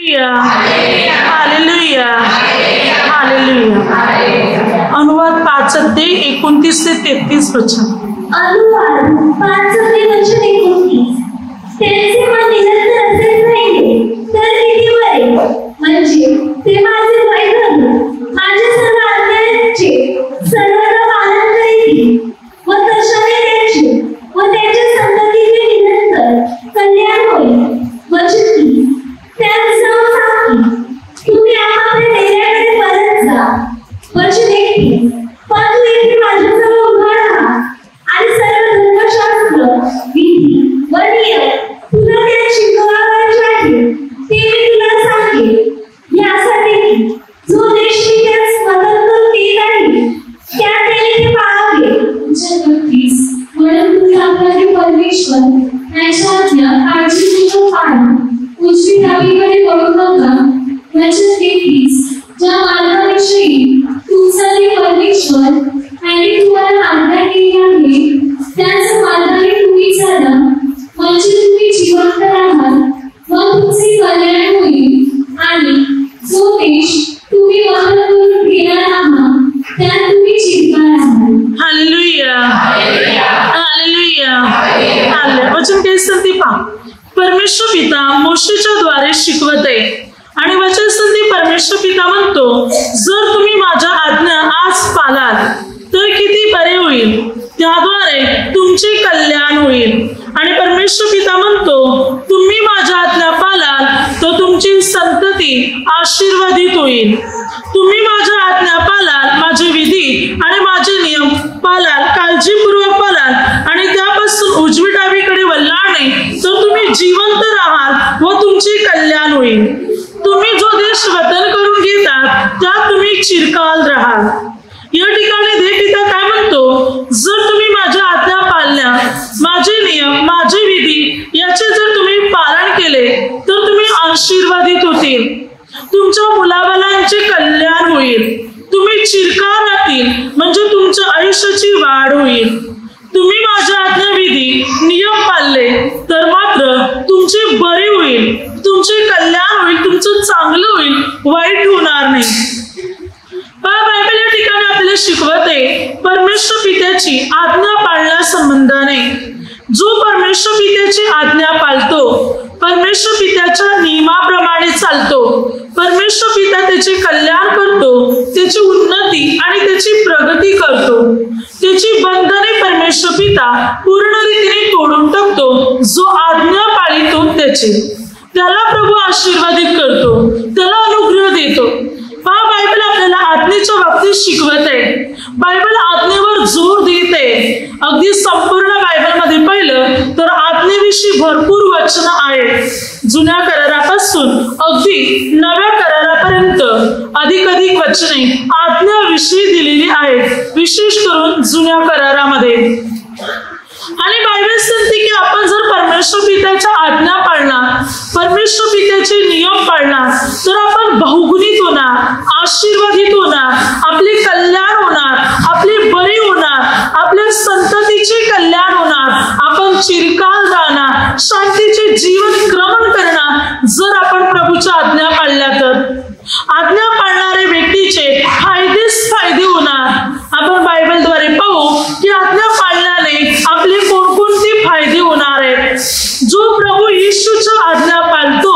Hallelujah, hallelujah, hallelujah. अनुवाद 5:29-33 वचन. अनुवाद 5:29. त्यांचे मन निरंतर असेच राहिले तर किती बरे, म्हणजे ते माझे वैभव माझ्या सर्व आज्ञांचे सर्वदा पालन करीतील व तशाने त्यांचे व त्यांच्या संततीचे निरंतर कल्याण होईल. वचन 30. त्यांचं सांगी तुम्ही आपापल्या डेऱ्याकडे परत जा. वचन 31. पण तू येथे माझ्याजवळ उभा राहा आणि सर्व धर्मशास्त्र विधी व नियम तुला त्यात शिकवायचे आहे ते मी तुला सांगेन, यासाठी की जो देश मी त्यात स्वतंत्र केला आहे त्यात त्याने ते पाळावे. वचन 32. म्हणून तुम्ही आपला परमेश्वर त्याच्या आज्ञा काळजीपूर्वक पाळा, उजवी डावीकडे वळू नका. वचन 33. ज्या मार्गाविषयी तुमचा ते परमेश्वर आणि तुम्हाला आज्ञा केली आहे त्याच मार्गाने तुम्ही चाला, म्हणजे तुम्ही जिवंत राहाल व तुमचे कल्याण होईल आणि जो देश तुम्ही वहन करून घेणार आहात त्यात तुम्ही चिरकाल राहाल. Hallelujah, hallelujah, hallelujah. वचन काय सांगते पहा. परमेश्वर पिता मोशेच्या द्वारे शिकवते आणि वचन संधी परमेश्वर पिता म्हणतो, जर तुम्ही माझ्या आज्ञा आज पाळाल तर किती बरे होईल, त्याद्वारे तुमचे कल्याण होईल. आणि परमेश्वर पिता म्हणतो, तुम्ही माझ्या आज्ञा पाळाल तर तुमची संतती आशीर्वादित होईल. तुम्ही माझ्या आज्ञा पाळाल, माझे विधी आणि माझे नियम पाळाल, काळजीपूर्वक पाळाल आणि त्यापासून उजवी डावीकडे वळणार नाही तर तुम्ही जिवंत राहाल व तुमचे कल्याण होईल. तुम्ही जो देश वतन करून घेतात त्यात तुम्ही चिरकाल राहाल. या ठिकाणी देवपिता काय म्हणतो, जर तुम्ही माझ्या आज्ञा पाळल्या, माझे नियम, माझे विधी याचे जर तुम्ही पालन केले तर तुम्ही आशीर्वादित होतील. तुमच्या मुलाबाळांचे कल्याण होईल. तुम्ही चिरकाल राहतील, म्हणजे तुमच्या आयुष्याची वाढ होईल. तुम्ही माझ्या आज्ञा विधी नियम पाळले तर मात्र तुमचे बरे होईल, तुमचे कल्याण होईल, तुमचं चांगलं होईल, वाईट होणार नाही. बायबल या ठिकाणी आपल्याला शिकवते परमेश्वर पित्याची आज्ञा पाळण्या संबंधाने. जो परमेश्वर पित्याची आज्ञा पाळतो, परमेश्वर पित्याच्या नियमाप्रमाणे चालतो, परमेश्वर पिता त्याचे कल्याण करतो, त्याची उन्नती आणि त्याची प्रगती करतो. त्याची बंधने परमेश्वर पिता पूर्ण रीतीने तोडून टाकतो. जो आज्ञा पाळतो त्याला प्रभू आशीर्वादित करतो, त्याला अनुग्रह देतो. हा बायबल आपल्याला आज्ञेच्या बाबतीत शिकवत आहे. बायबल आज्ञेवर जोर देत आहे. अगदी संपूर्ण बायबलमध्ये पाहिलं तर आज्ञेविषयी भरपूर वचन आहेत. जुन्या करारापासून अगदी नव्या करारापर्यंत अधिक वचने आज्ञाविषयी दिलेली आहेत, विशेष करून जुन्या करारामध्ये. आणि बायबल सांगते की आपण जर परमेश्वर पित्याच्या आज्ञा पाळणार, परमेश्वर पित्याचे नियम पाळणार तर आपण बहुगुणित होणार, आशीर्वादित होणार, आपले कल्याण होणार, आपले बरे होणार, आपल्या संततीचे कल्याण होणार, आपण चिरकाल राहणार, शांतीचे जीवन क्रमण करणार जर आपण प्रभूच्या आज्ञा पाळल्या तर. आज्ञा पाळणारे व्यक्तीचे फायदे होणार. आपण बायबलद्वारे पाहू की आज्ञा पाळल्याने आपले कोणकोणते फायदे होणार आहेत. जो प्रभू येशूच्या आज्ञा पाळतो,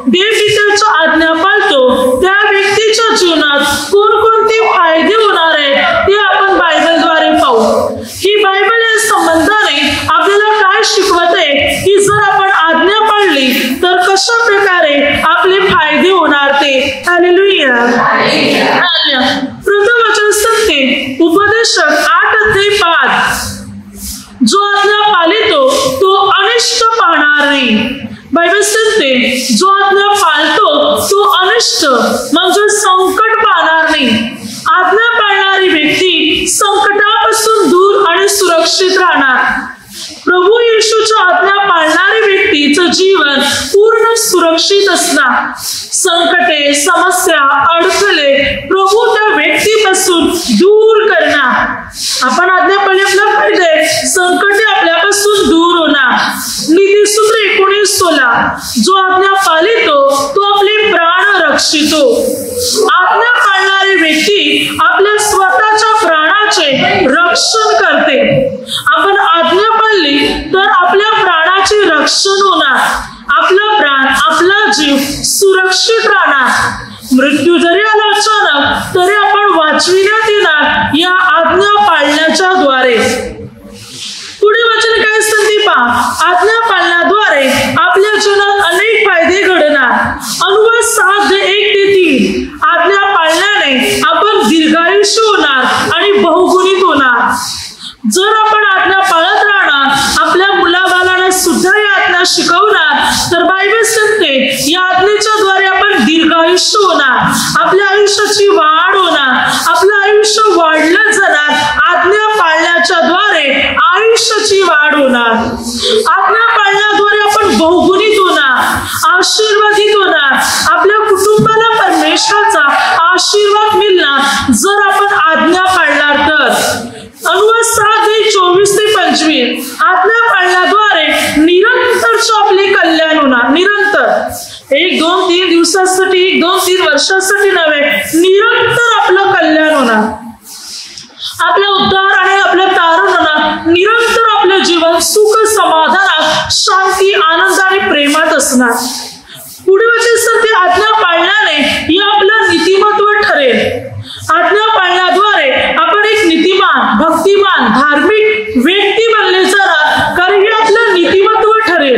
देवपित्याच्या आज्ञा पाळतो, त्या व्यक्तीच्या जीवनात कोणकोणते फायदे होणार आहेत ते आपण बायबलद्वारे पाहू. ही बायबल या संबंधाने आपल्याला काय शिकवत आहे की जर आपण आज्ञा पाळली तर कशा प्रकारे आपले फायदे होणार ते. Hallelujah, hallelujah. प्रथम वचन सांगते उपदेशक 8:5, जो आज्ञा पाळतो तो अनिष्ट पाहणार नाही. बायबल सांगते जो आज्ञा पाळतो तो अनिष्ट म्हणजे संकट पाहणार नाही. आज्ञा पाळणारी व्यक्ती संकटापासून दूर आणि सुरक्षित राहणार. प्रभू येशूच्या आज्ञा पाळणारी व्यक्तीचं जीवन पूर्ण सुरक्षित असणार. संकटे, समस्या, अडथळे प्रभू त्या व्यक्तीपासून दूर करणार. आपण आज्ञा पाळली आपला फायदे, संकटे आपल्यापासून दूर होणार. नीतिसूत्र 19:16, जो आज्ञा पाळतो तो आपले इच्छितो. आज्ञा पाळणारी व्यक्ती आपल्या स्वतःच्या प्राणाचे रक्षण करते. आपण आज्ञा पाळली तर आपल्या प्राणाचे रक्षण होणार. आपला प्राण, आपला जीव सुरक्षित राहणार. मृत्यू जरी आला अचानक तरी आपण वाचविण्यात येणार या आज्ञा पाळण्याच्या द्वारे. पुढे वचन काय सांगते पहा, आज्ञा पाळण्याद्वारे आपल्या जीवनात अनेक फायदे घडणार. अनुवाद 7:1-3. आज्ञा पाळल्याने आपण दीर्घायुष्य होणार आणि बहुगुणित होणार. जर आपण आज्ञा पाळत राहणार, आपल्या मुलाबाळांना सुद्धा या आज्ञा शिकवणार, तर बायबल सांगते या आज्ञेच्या द्वारे आपण दीर्घायुष्य होणार, आपल्या आयुष्याची वाढ होणार, आपलं आयुष्य वाढलं जाणार. आज्ञा पाळण्याच्या द्वारे आयुष्याची वाढ होणार. आज्ञा पाळण्याद्वारे आपण बहुगुणित होणार, आशीर्वादित होणार. आपल्या कुटुंबाला परमेश्वराचा आशीर्वाद मिळणार जर आपण आज्ञा पाळणार तर. अनुवाद 7:24-25. आज्ञा पाळण्याद्वारे निरंतरचे आपले कल्याण होणार. निरंतर 1, 2, 3 दिवसासाठी, 1, 2, 3 वर्षासाठी नव्हे, निरंतर आपलं कल्याण होणार. आपला उद्धार आणि आपलं तारण होणार. निरंतर आपलं जीवन सुख, समाधानात, शांती, आनंद आणि प्रेमात असणार. पुढे वचन आज्ञा पाळल्याने हे आपलं नीतिमत्व ठरेल. आज्ञा पाळण्याद्वारे आपण एक नीतिमान, भक्तिमान, धार्मिक व्यक्ती बनले जाणार, कारण हे आपलं नीतिमत्व ठरेल.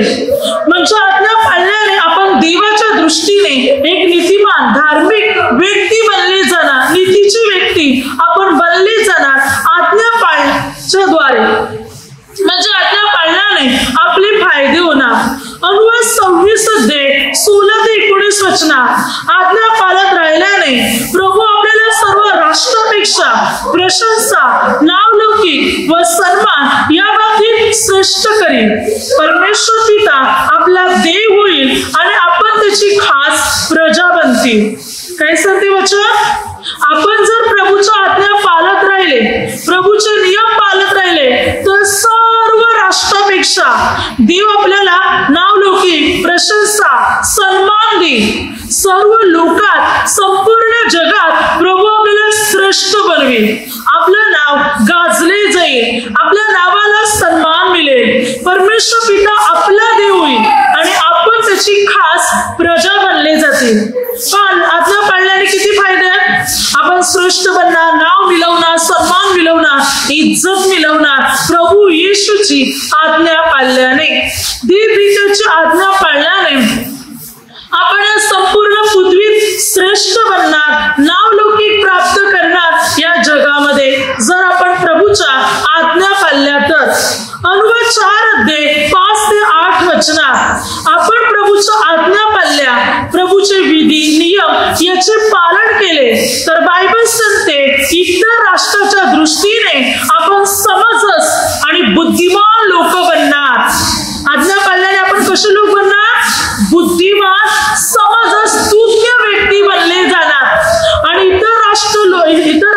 म्हणजे आज्ञा पाळल्याने आपण देवाच्या दृष्टीने एक नीतिमान, धार्मिक व्यक्ती बनले जाणार. नीतीची व्यक्ती आपण बनले जाणार आज्ञा पाळण्याच्या द्वारे. म्हणजे आज्ञा पाळल्याने आपले फायदे होणार. अनुवाद 26:16-19 वचनात आज्ञा पाळत राहिल्याने प्रभू आपल्याला सर्व राष्ट्रापेक्षा प्रशंसा, नावलौकिक व सन्मान या बाबतीत श्रेष्ठ करील. परमेश्वर पिता आपला देव होईल आणि आपण त्याची खास प्रजा बनतील. काय सांगते वचन? आपण जर प्रभूच्या आज्ञा पाळत राहिले, प्रभूचे नियम पाळत राहिले, तर सर्व राष्ट्रापेक्षा देव आपल्याला नावलौकिक, प्रशंसा, सन्मान देईल. सर्व लोकात, संपूर्ण जगात प्रभू आपल्याला श्रेष्ठ बनवेल. आपलं नाव गाजले जाईल, आपल्या नावाला सन्मान मिळेल. परमेश्वर पिता आपला देव होईल आणि आपण त्याची खास प्रजा बनले जातील. पण आज्ञा पाळल्याने किती फायदे आहेत? आपण श्रेष्ठ बनणार, नाव मिळवणार, सन्मान मिळवणार, इज्जत मिळवणार. प्रभू येशूची आज्ञा पाळल्याने, देवदूताची आज्ञा पाळल्याने आपण या संपूर्ण पृथ्वीत श्रेष्ठ बनणार, नावलौकिक प्राप्त करणार या जगामध्ये, जर आपण प्रभूच्या आज्ञा पाळल्या तर. अनुवाद 4:5-8 वचनात आपण प्रभूच्या आज्ञा पाळल्या, प्रभूचे विधी, नियम याचे पालन केले, तर बायबल सांगते इतर राष्ट्राच्या दृष्टीने आपण समंजस आणि बुद्धिमान लोक बनणार. आज्ञा पाळल्याने आपण कसे लोक बनणार? बुद्धिमान, समंजस, तुज्ञ व्यक्ती बनले जाणार. आणि इतर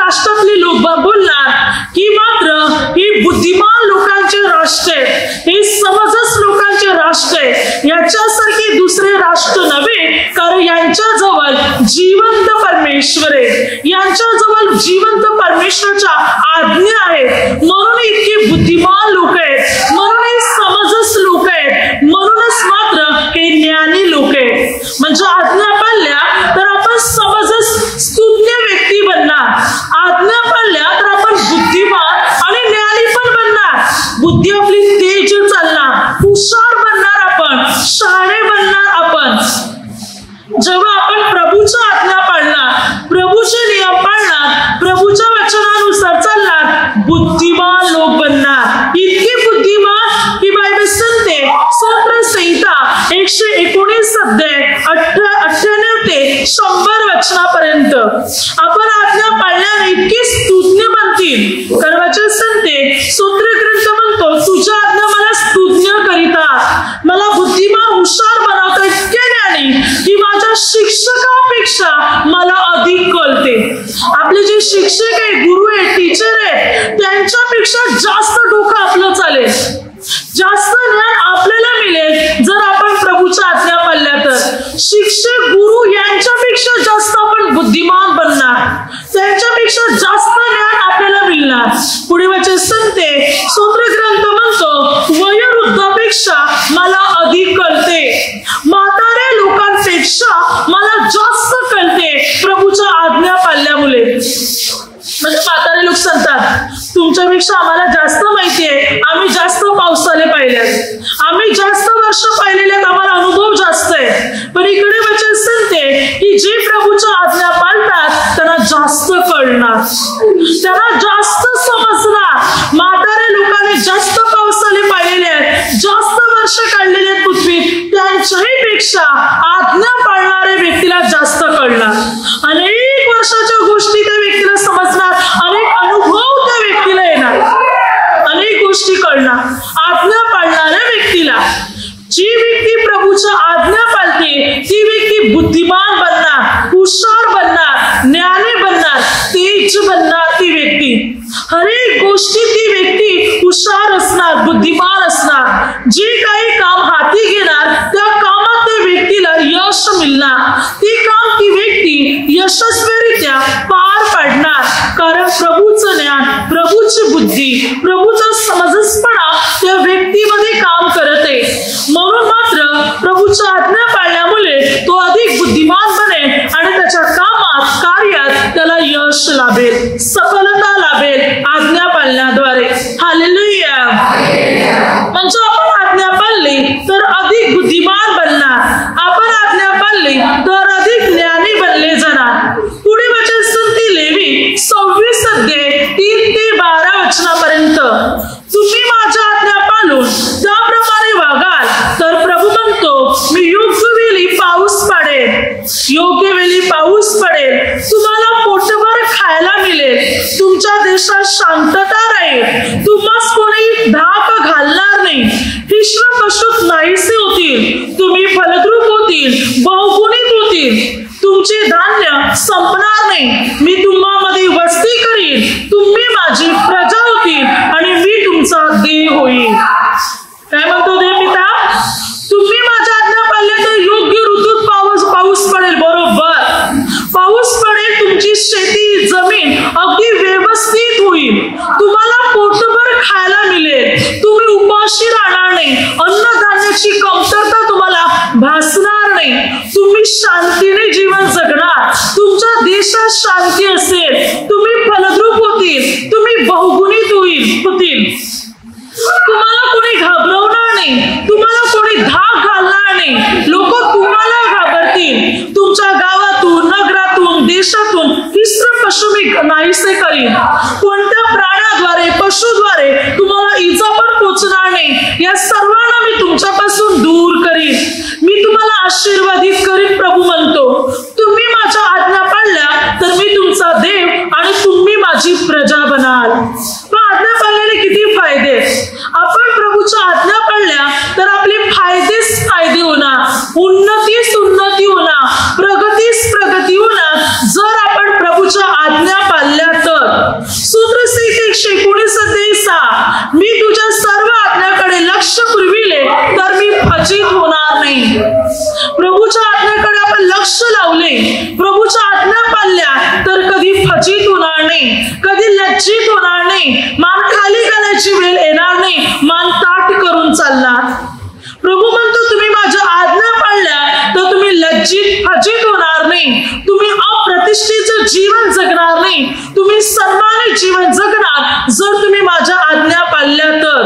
राष्ट्रातले लोक बोलणार की मात्र ही बुद्धिमान लोकांचे राष्ट्र आहे, हे समंजस लोकांचे राष्ट्र आहे, याच्यासारखे दुसरे राष्ट्र नव्हे, कारण यांच्या जवळ जिवंत परमेश्वर आहे, यांच्या जवळ जिवंत परमेश्वराच्या आज्ञा आहेत. म्हणून इतके बुद्धिमान लोक आहेत, म्हणून हे समंजस लोक आहेत, म्हणूनच मात्र हे ज्ञानी लोक आहेत. म्हणजे आज्ञा पाळल्या तर आपण समंजस, स्तुत्य व्यक्ती बनणार. आज्ञा पाळल्या तर आपण बुद्धिमान आणि ज्ञानी पण बनणार. बुद्धी आपली तेज चालणार, हुशार बनणार, आपण शहाणे बनणार. आपण जेव्हा आपण प्रभूच्या आज्ञा पाळणार, प्रभूचे नियम पाळणार, प्रभूच्या वचनानुसार चालणार, बुद्धिमान लोक बनणार. इतके बुद्धिमान की बायबल सांगते स्तोत्र संहिता 119:98 ते 100 वचनापर्यंत आपण आज्ञा पाळल्याने इतके स्तुत्य बनतील. कारण वचन सांगते, स्तोत्र ग्रंथ म्हणतो तुझ्या आज्ञा मला स्तुत्य करीतात, मला बुद्धिमान, हुशार बनवतात, इतके ज्ञानी की माझ्या शिक्षकापेक्षा मला अधिक कळते. आपले जे शिक्षक आहे, गुरु आहे, टीचर आहे, त्यांच्यापेक्षा जास्त डोकं आपलं चालेल, जास्त ज्ञान आपल्याला मिळेल जर आपण प्रभूच्या आज्ञा पाळल्या तर. शिक्षक, गुरु या त्यांच्यापेक्षा जास्त आपण बुद्धिमान बनणार, त्यांच्यापेक्षा जास्त ज्ञान आपल्याला मिळणार. पुढे वचन सांगते, स्तोत्र ग्रंथ म्हणतो, वयोवृद्धापेक्षा मला अधिक कळते, म्हाताऱ्या लोकांपेक्षा मला जास्त कळते प्रभूच्या आज्ञा पाळल्यामुळे. म्हणजे म्हातारे लोक सांगतात, तुमच्यापेक्षा आम्हाला जास्त माहिती आहे, आम्ही जास्त पावसाले पाहिल्यात, आम्ही जास्त वर्ष पाहिलेले, आम्हाला अनुभव जास्त आहे. पण इकडे वचन सांगते की जे प्रभूच्या आज्ञा पाळतात त्यांना जास्त कळणार, त्यांना जास्त समजणार. म्हातारे लोकांनी जास्त पावसाले पाहिलेले आहेत, जास्त वर्ष काढलेले आहेत पृथ्वीत, त्यांच्याही पेक्षा आज्ञा पाळणाऱ्या व्यक्तीला जास्त कळणार. अनेक वर्षाच्या गोष्टी त्या व्यक्तीला समजणार, अनेक अनुभव त्या व्यक्तीला येणार, अनेक गोष्टी कळणार आज्ञा पाळणाऱ्या व्यक्तीला. जी व्यक्ती प्रभूच्या आज्ञा पाळते ती व्यक्ती बुद्धिमान बनणार, हुशार बनणार, ज्ञानी बनणार, तेज बनणार. ती व्यक्ती हर एक गोष्टी ती व्यक्ती हुशार असणार, बुद्धिमान असणार. जे काही काम हाती घेणार त्या कामात त्या व्यक्तीला यश मिळणार, ती काम ती व्यक्ती यशस्वीरित्या पार पाडणार. कारण प्रभूचं ज्ञान, प्रभूची बुद्धी, प्रभूचा समंजसपणा त्या व्यक्तीमध्ये काम करत आहे. म्हणून मात्र प्रभूच्या आज्ञा पाळल्यामुळे तो अधिक बुद्धिमान बनेल आणि त्याच्या कामात, कार्यात त्याला यश लाभेल, सफलता लाभेल आज्ञा पाळण्याद्वारे. हालेलुया. म्हणजे आपण आज्ञा पाळली तर अधिक बुद्धिमान बनणार, आपण आज्ञा पाळली तर अधिक ज्ञानी बनले जाणार. पुढे वचन सांगते लेवी 26 अध्याय 3 ते 12 वचनापर्यंत, तुम्ही माझ्या आज्ञा पाळून त्याप्रमाणे वागाल तर प्रभू म्हणतो, मी योग्य वेळी पाऊस पाडेल, योग्य वेळी पाऊस पडेल, तुम्हाला पोटभर खायला मिळेल, तुमच्या देशात शांतता राहील, तुम्हास कोणी धाक घालणार नाही, हिश्र पशुत नाहीसे होतील, तुम्ही फलद्रूप होतील, बहुगुणित होतील, तुमचे धान्य संपणार नाही, मी तुम्हामध्ये वस्ती करीन, तुम्ही माझी प्रजा होतील आणि मी तुमचा देव होईल. काय म्हणतो देव पिता? तुम्ही माझ्या आज्ञा पाळल्या तर योग्य ऋतूत पाऊस पडेल, बरोबर पाऊस पडेल, तुमची शेती जमीन अगदी व्यवस्थित होईल, तुम्हाला पोटभर खायला मिळेल, तुम्ही उपाशी राहणार नाही, अन्नधान्याची कमतरता तुम्हाला भासणार नाही, तुम्ही शांतीने जीवन जगणार, तुमच्या देशात शांती असेल, तुम्ही फलद्रूप होतील, तुम्ही बहुगुणित होतील, तुम्हाला कोणी घाबरवणार नाही, तुम्हाला कोणी धाक घालणार नाही, लोक तुम्हाला घाबरतील, तुमच्या गावातून, नगरातून, देशातून हिस्र पशु मी नाहीसे करीन, कोणत्या प्राण्याद्वारे, पशुद्वारे तुम्हाला इजा पण पोचणार नाही, या सर्वांना मी तुमच्यापासून दूर करीन, मी तुम्हाला आशीर्वादित करीन. प्रभू म्हणतो, तुम्ही माझ्या आज्ञा पाळल्या तर मी तुमचा देव आणि तुम्ही माझी प्रजा बनाल. आज्ञा पाळल्याने किती फायदे? आपण प्रभूच्या आज्ञा पाळल्या तर आपले फायदेच फायदे होणार, उन्नतीच उन्नती होणार, प्रगतीच प्रगती होणार जर आपण प्रभूच्या आज्ञा पाळल्या तर. सूत्रसंहिता 119 अध्याय 6, मी तुझ्या सर्व आज्ञाकडे लक्ष पुरविले तर मी फजित होणार नाही. प्रभूच्या आज्ञाकडे आपण लक्ष लावले, प्रभूच्या आज्ञा पाळल्या तर कधी फजित होणार नाही, कधी लज्जित होणार नाही, मान खाली घालायची वेळ येणार नाही, मान ताठ करून चालणार. प्रभू म्हणतो, तुम्ही माझ्या आज्ञा पाळल्या तर तुम्ही लज्जित फजित होणार नाही, तुम्ही अप्रतिष्ठेचं जीवन जगणार नाही, तुम्ही सन्मानित जीवन जगणार जर तुम्ही माझ्या आज्ञा पाळल्या तर.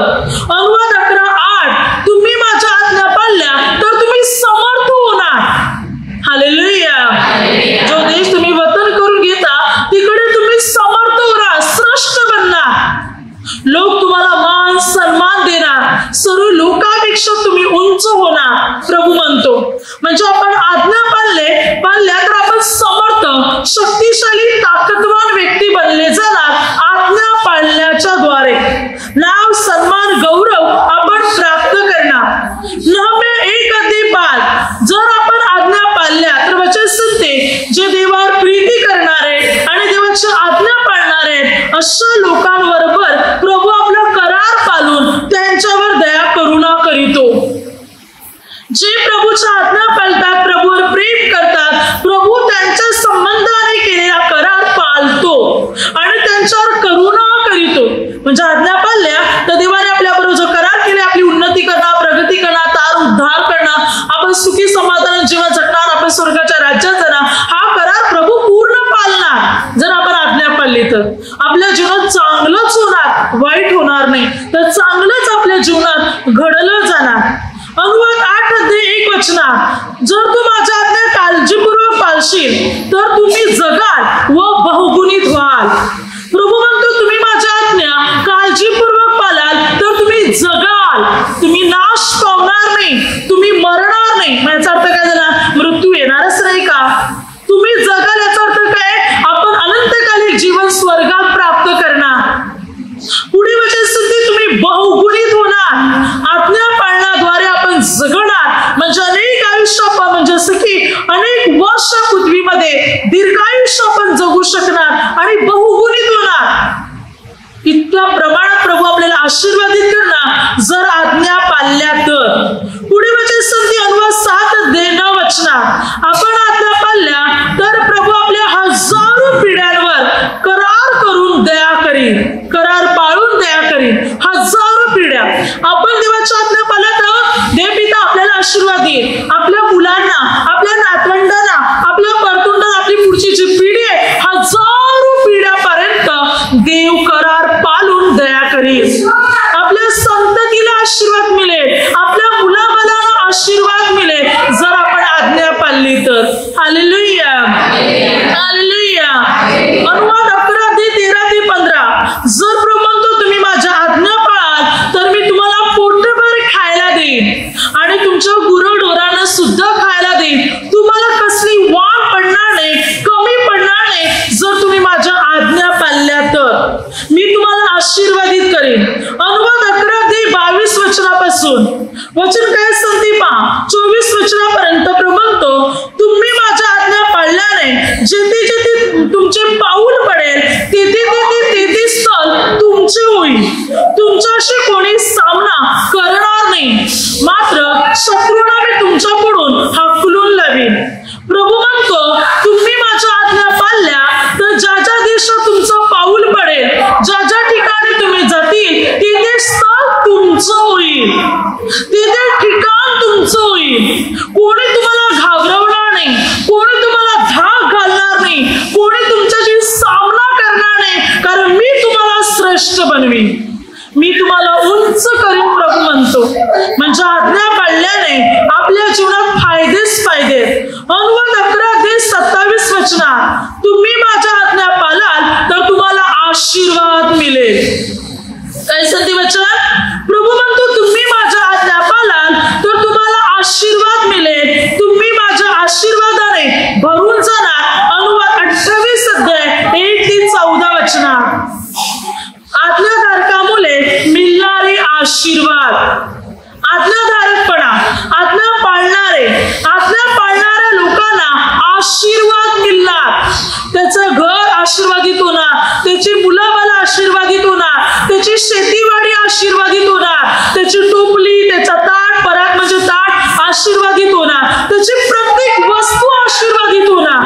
अनुवाद 11:8, तुम्ही माझ्या आज्ञा पाळल्या तर तुम्ही समर्थ होणार. हालेलुया. जो देश तुम्ही वतन करून घेता तिकडे तुम्ही समर्थ होणार, श्रेष्ठ बनणार, लोक तुम्हाला मान सन्मान देणार, सर्व लोकांपेक्षा तुम्ही उंच होणार. प्रभू म्हणतो, म्हणजे आपण आज्ञा पाळल्या तर आपण समर्थ, शक्तिशाली, ताकदवान व्यक्ती बनले जाणार आज्ञा पाळण्याच्या द्वारे. नाव, सन्मान, गौरव तर चांगलंच आपल्या जीवनात घडलं जाणार. अनुवाद 8:1 जर तू माझ्या आज्ञा काळजीपूर्वक पाळशील तर तुम्ही जगाल व बहुगुणित व्हाल. प्रभू म्हणतो तुम्ही माझ्या आज्ञा काळजीपूर्वक पाळाल तर तुम्ही जगाल, तुम्ही नाश पावणार नाही, तुम्ही मरणार नाही. याचा अर्थ काय झाला? मृत्यू येणारच नाही का? तुम्ही जगाल याचा अर्थ काय? आपण अनंतकालीन जीवन स्वर्गात प्राप्त करणार. पुढे वचनस्थिती तुम्ही बहुगुणित होणार. आज्ञा पाळण्याद्वारे आपण जगणार, म्हणजे अनेक आयुष्य म्हणजे असं की अनेक वर्ष पृथ्वीमध्ये दीर्घायुष्य आपण जगू शकणार आणि बहुगुणित होणार. इतक्या प्रमाणात प्रभू आपल्याला आशीर्वादित करणार जर आज्ञा पाळल्या तर. पुढे वचनस्थिती अनुवाद 7:9 आपण आज्ञा पाळल्या तर प्रभू आपल्या हजारो पिढ्यांवर करार करून दया करील, करार पाळून दया करील. हजारो पिढ्या आपण देवाच्या आज्ञा पाळल्या तर देव पिता आपल्याला आशीर्वाद देईल. आपल्या मुलांना, आपल्या नातवंडांना, आपल्या परतुंडांना, आपली पुढची जी पिढी आहे हजारो पिढ्यापर्यंत देव करार पाळून दया करील. आपल्या संततीला आशीर्वाद मिळेल, आपल्या मुलाबाळांना आशीर्वाद मिळेल जर आपण आज्ञा पाळली तर. Hallelujah, hallelujah. अनुवाद 11:13-15 जर प्रभू म्हणतो तुम्ही माझ्या आज्ञा पाळाल तर मी तुम्हाला पोटभर खायला देईन आणि तुमच्या गुरढोरांना सुद्धा खायला देईन. तुम्हाला कसली वाढ पडणार नाही, कमी पडणार नाही जर तुम्ही माझ्या आज्ञा पाळल्या तर. मी तुम्हाला आशीर्वादित करेन. अनुवाद 11:22 वचन काय सांगते पहा. 24 वचनापर्यंत प्रभू म्हणतो तुम्ही माझ्या आज्ञा पाळल्याने जेथे जेथे तुमचे पाऊल पडेल तेथे तेथे स्थळ तुमचे होईल. तुमच्याशी कोणी सामना करणार नाही, मात्र शत्रूंना मी तुमच्याकडून हाकलून लावीन. प्रभू म्हणतो तुम्ही माझ्या आज्ञा पाळल्या तर ज्या ज्या देशात तुमचं पाऊल पडेल, ज्या ज्या ठिकाणी तुम्ही जातील तिथे स्थळ तुमचं होईल, तिथे ठिकाण तुमचं होईल. कोणी तुम्हाला घाबरवणार नाही, कोणी तुम्हाला धाक घालणार नाही, कोणी तुमच्याशी सामना करणार नाही, कारण मी तुम्हाला श्रेष्ठ बनवीन, मी तुम्हाला उंच करीन. प्रभू म्हणतो म्हणजे आज्ञा पाळल्याने आपल्या जीवनात फायदेच फायदे. अनुवाद 11:27 तुम्ही माझ्या आज्ञा पाळाल तर तुम्हाला आशीर्वाद मिळेल. काय सांगते वचन? प्रभू म्हणतो तुम्ही माझ्या आज्ञा पाळाल तर तुम्हाला आशीर्वाद मिळेल, तुम्ही माझ्या आशीर्वादाने भरून जाणार. अनुवाद 28:1-14 आज्ञाधारकामुळे मिळणारे आशीर्वाद. आज्ञाधारकपणा, आज्ञा पाळणाऱ्या लोकांना आशीर्वाद मिळणार. त्याचं घर आशीर्वादित होणार, त्याची मुलाबाला आशीर्वादित होणार, त्याची शेतीवाडी आशीर्वादित होणार, त्याची टोपली, त्याचा ताट, परात म्हणजे ताट आशीर्वादित होणार, त्याची प्रत्येक वस्तू आशीर्वादित होणार.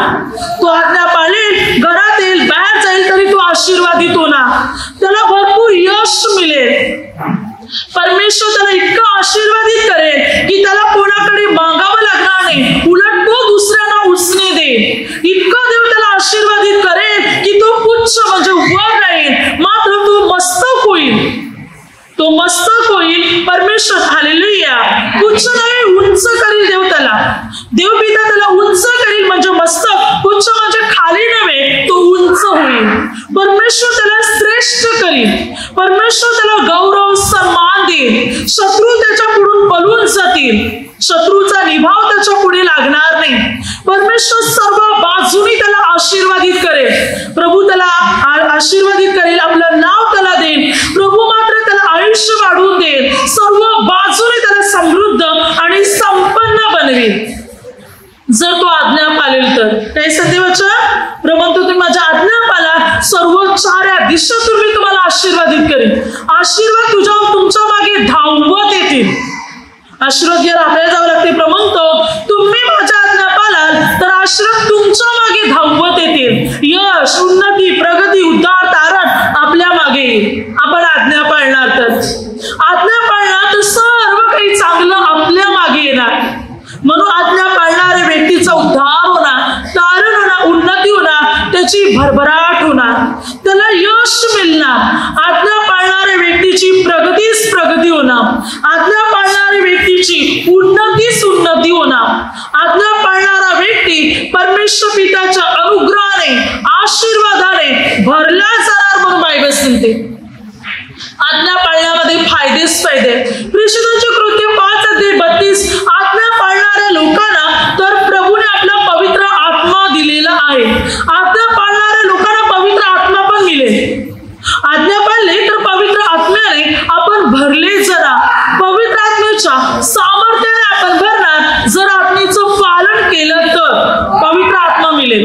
तो आज्ञा पाळेल, घरात येईल, बाहेर जाईल तरी तो आशीर्वादित होणार. त्याला भरपूर यश मिळेल. परमेश्वर त्याला इतकं आशीर्वादित करेल की त्याला कोणाकडे मागावं लागणार नाही, उलट तो दुसऱ्यांना उसने देईल. इतकं देव त्याला आशीर्वादित करेल की तो पुच्छ म्हणजे वर राहील, मात्र तो मस्तक होईल, तो मस्तक होईल. परमेश्वर हालेलुया. पुच्छ नाही, उंच करील देव त्याला. देव पिता त्याला उंच करील म्हणजे मस्तक, पुच्छ म्हणजे खाली नव्हे, तो उंच होईल. परमेश्वर त्याला श्रेष्ठ करील, परमेश्वर त्याला गौरव सन्मान देईल. शत्रू त्याच्या पुढून पळून जातील, शत्रूचा निभाव त्याच्या पुढे लागणार नाही. परमेश्वर सर्व बाजूनी त्याला आशीर्वादित करेल. प्रभू त्याला आशीर्वादित करेल, आपलं नाव त्याला देईल. प्रभू मात्र त्याला आयुष्य वाढवून देईल, सर्व बाजूने त्याला समृद्ध आणि संपन्न बनवेल जर तो आज्ञा पाळेल तर. काय सत्यवचन? प्रभू म्हणतो तुम्ही माझ्या आज्ञा पाळा, सर्व चाऱ्या दिशातून मी तुम्हाला आशीर्वादित करेन. आशीर्वाद तुमच्या मागे धावत येतील. आशीर्वाद घ्यायला आपल्याला जावं लागते. प्रभू म्हणतो तुम्ही माझ्या आज्ञा पाळाल तर आशीर्वाद तुमच्या मागे धावत येतील. यश, उन्नती, प्रगती, उद्धार, तारण आपल्या मागे येईल. आपण आज्ञा पाळणार तर, आज्ञा पाळणार तर सर्व काही चांगलं आपल्या मागे येणार. म्हणून आज्ञा पाळणाऱ्या व्यक्तीचा उद्धार होणार, तारण होणार, उन्नती होणार, त्याची भरभराट होणार, त्याला यश मिळणार. आज्ञा पाळणाऱ्या व्यक्तीची व्यक्तीची प्रगतीच प्रगती होणार, आज्ञा पाळणाऱ्या व्यक्तीची उन्नतीच उन्नती होणार। आज्ञा पाळणारा व्यक्ती परमेश्वर पित्याच्या अनुग्रहाने आशीर्वादाने भरला जाणार म्हणून बायबल सांगते। आज्ञा पाळण्यामध्ये फायदेच फायदे। प्रेषितांचे कृत्य 5:32 आज्ञा पाळणाऱ्या लोकांना तर प्रभूने आपला पवित्र आत्मा दिलेला आहे। आज्ञा पाळणाऱ्या लोकांना पवित्र आत्मा पण मिळेल। आज्ञा पाळले तर पवित्र आत्म्याने आपण भरले जाणार, पवित्र आत्म्याच्या सामर्थ्याने आपण भरणार। जर आज्ञेचं पालन केलं तर पवित्र आत्मा मिळेल।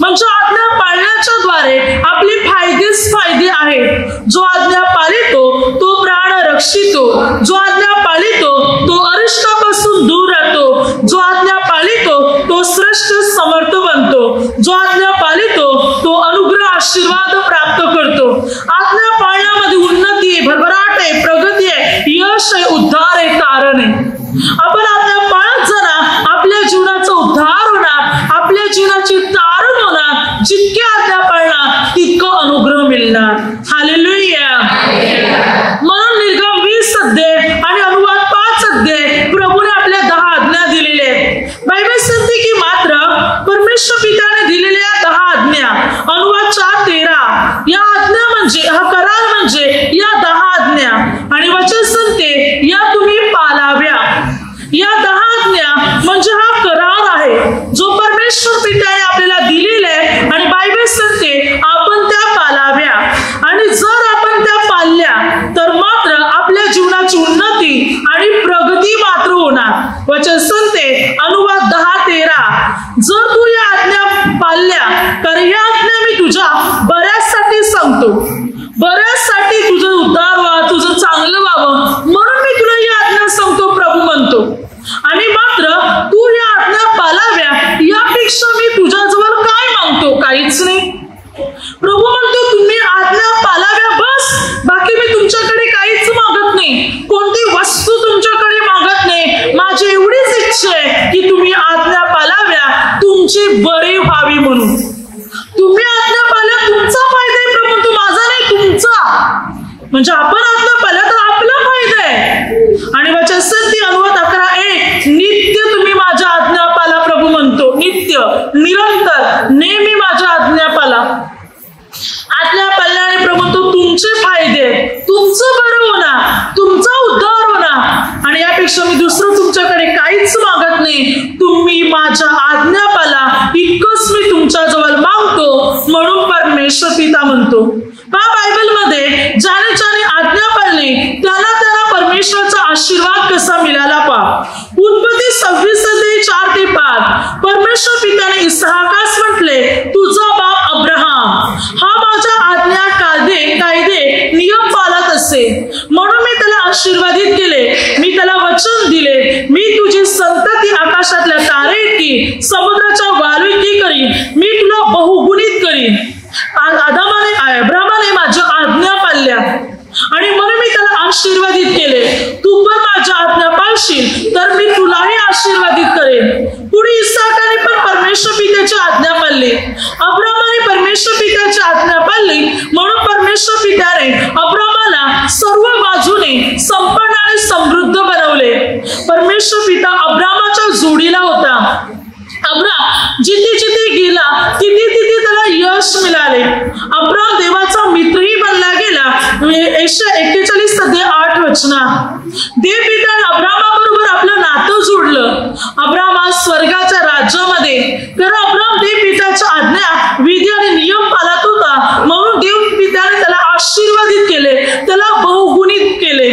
म्हणजे आज्ञा पाळण्याच्या द्वारे आपले फायदेच फायदे आहेत। जो आज्ञा पाळतो तो प्राण रक्षितो, जो आज्ञा पाळतो तो अरिष्टापासून दूर राहतो, जो आज्ञा पाळतो तो श्रेष्ठ समर्थ बनतो, जो आज्ञा पाळतो तो अनुग्रह आशीर्वाद प्राप्त करतो। आज्ञा पाळण्यामध्ये उन्नती आहे, भरभराट आहे, प्रगती आहे, यश आहे, उद्धार आहे, तारण आहे। आपण आज्ञा पाळत जाणार, आपल्या जीवनाचा उद्धार होणार, आपल्या जीवनाची तारण होणार। जितके आज्ञा पाळणार तितकं अनुग्रह मिळणार। हालेलुया। म्हणून निर्गम 20 अध्याय आणि अनुवाद 5 अध्याय प्रभूने आपल्या 10 आज्ञा दिलेल्या आहेत। बायबल सांगते की मात्र परमेश्वर पित्याने दिलेल्या 10 आज्ञा, अनुवाद 4:13 या आज्ञा म्हणजे हा करार म्हणजे या 10 आज्ञा आणि वचन सांगते या तुम्ही पाळाव्या। या 10 आज्ञा म्हणजे हा करार आहे जो परमेश्वर पित्याने आपल्याला दिलेला आहे आणि बायबल सांगते आपण त्या पाळाव्या। आणि जर आपण त्या पाळल्या तर मात्र आपल्या जीवनाची उन्नती आणि प्रगती मात्र होणार। वचन सांगते अनुवाद 10:13 जर तू या आज्ञा पाळल्या तर या आज्ञा मी तुझ्या बऱ्याचसाठी सांगतो, बऱ्याचसाठी तुझं उद्धार व्हावं, तुझं चांगलं व्हावं म्हणून मी तुला ही आज्ञा सांगतो प्रभू म्हणतो। आणि मात्र तू या आज्ञा पाळाव्या यापेक्षा मी तुझ्याजवळ काय मागतो? काहीच नाही। प्रभू म्हणतो तुम्ही आज्ञा पाळाव्या बस, बाकी मी तुमच्याकडे काहीच मागत नाही, कोणती वस्तू तुमच्याकडे मागत नाही। माझी एवढीच इच्छा आहे की तुम्ही आज्ञा पाळाव्या, तुमची बरी व्हावी म्हणून। तुम्ही आज्ञा पाळल्या तुमचा फायदा आहे प्रभू, तो माझा नाही तुमचा। म्हणजे आपण आज्ञा पाळल्या तर आपला फायदा आहे। आणि वचन सांगते अनुवाद 11:1 नित्य तुम्ही माझ्या आज्ञा पाळा प्रभू म्हणतो, नित्य, निरंतर, नेहमी माझ्या आज्ञा पाळा। आज्ञा पाळल्याने प्रभू तो तुमचे फायदे, तुमचं बरं होणार, तुमचा उद्धार होणार। आणि यापेक्षा मी दुसरं तुमच्याकडे काहीच मागत नाही, तुम्ही माझ्या आज्ञा पाळा इतकंच मी तुमच्याजवळ मागतो म्हणून परमेश्वर पिता म्हणतो। बायबल मध्ये ज्याने ज्याने आज्ञा पाळली त्याला त्याला परमेश्वराचा आशीर्वाद कसा मिळाला पहा। उत्पत्ती 26:4-5 परमेश्वर पित्याने इसहाकास म्हटले तुझा बाप अब्राहम हा माझ्या आज्ञा कायदे नियम पाळत असे म्हणून मी त्याला आशीर्वादित केले, मी त्याला वचन दिले, मी तुझी संतती आकाशातल्या तारे इतकी समुद्राच्या वाळू इतकी करीन, मी तुला बहुगुणित करीन। अब्राहमाने माझ्या आज्ञा पाळल्या आणि म्हणून मी त्याला आशीर्वादित केले। तू पण माझ्या आज्ञा पाळशील तर मी तुलाही आशीर्वादित करेन। पुढे इसहाकाने पण परमेश्वर पित्याची आज्ञा पाळली, अब्राहमाने परमेश्वर पित्याची आज्ञा पाळली म्हणून परमेश्वर पित्याने अब्राहमाला सर्व बाजूने संपन्न आणि समृद्ध बनवले। परमेश्वर पिता अब्राहमाच्या जोडीला होता। अब्राहम जिथे जिथे गेला तिथे तिथे त्याला यश मिळाले। अब्राहम देवाचा मित्रही बनला गेला। यशाया 41:8 देव पित्याने अब्राहमाबरोबर आपलं नातं जोडलं। अब्राहम आज स्वर्गाच्या राज्यामध्ये, तर अब्राहम देव पित्याच्या आज्ञा विधी आणि नियम पाळत होता म्हणून देव पित्याने त्याला आशीर्वादित केले, त्याला बहुगुणित केले।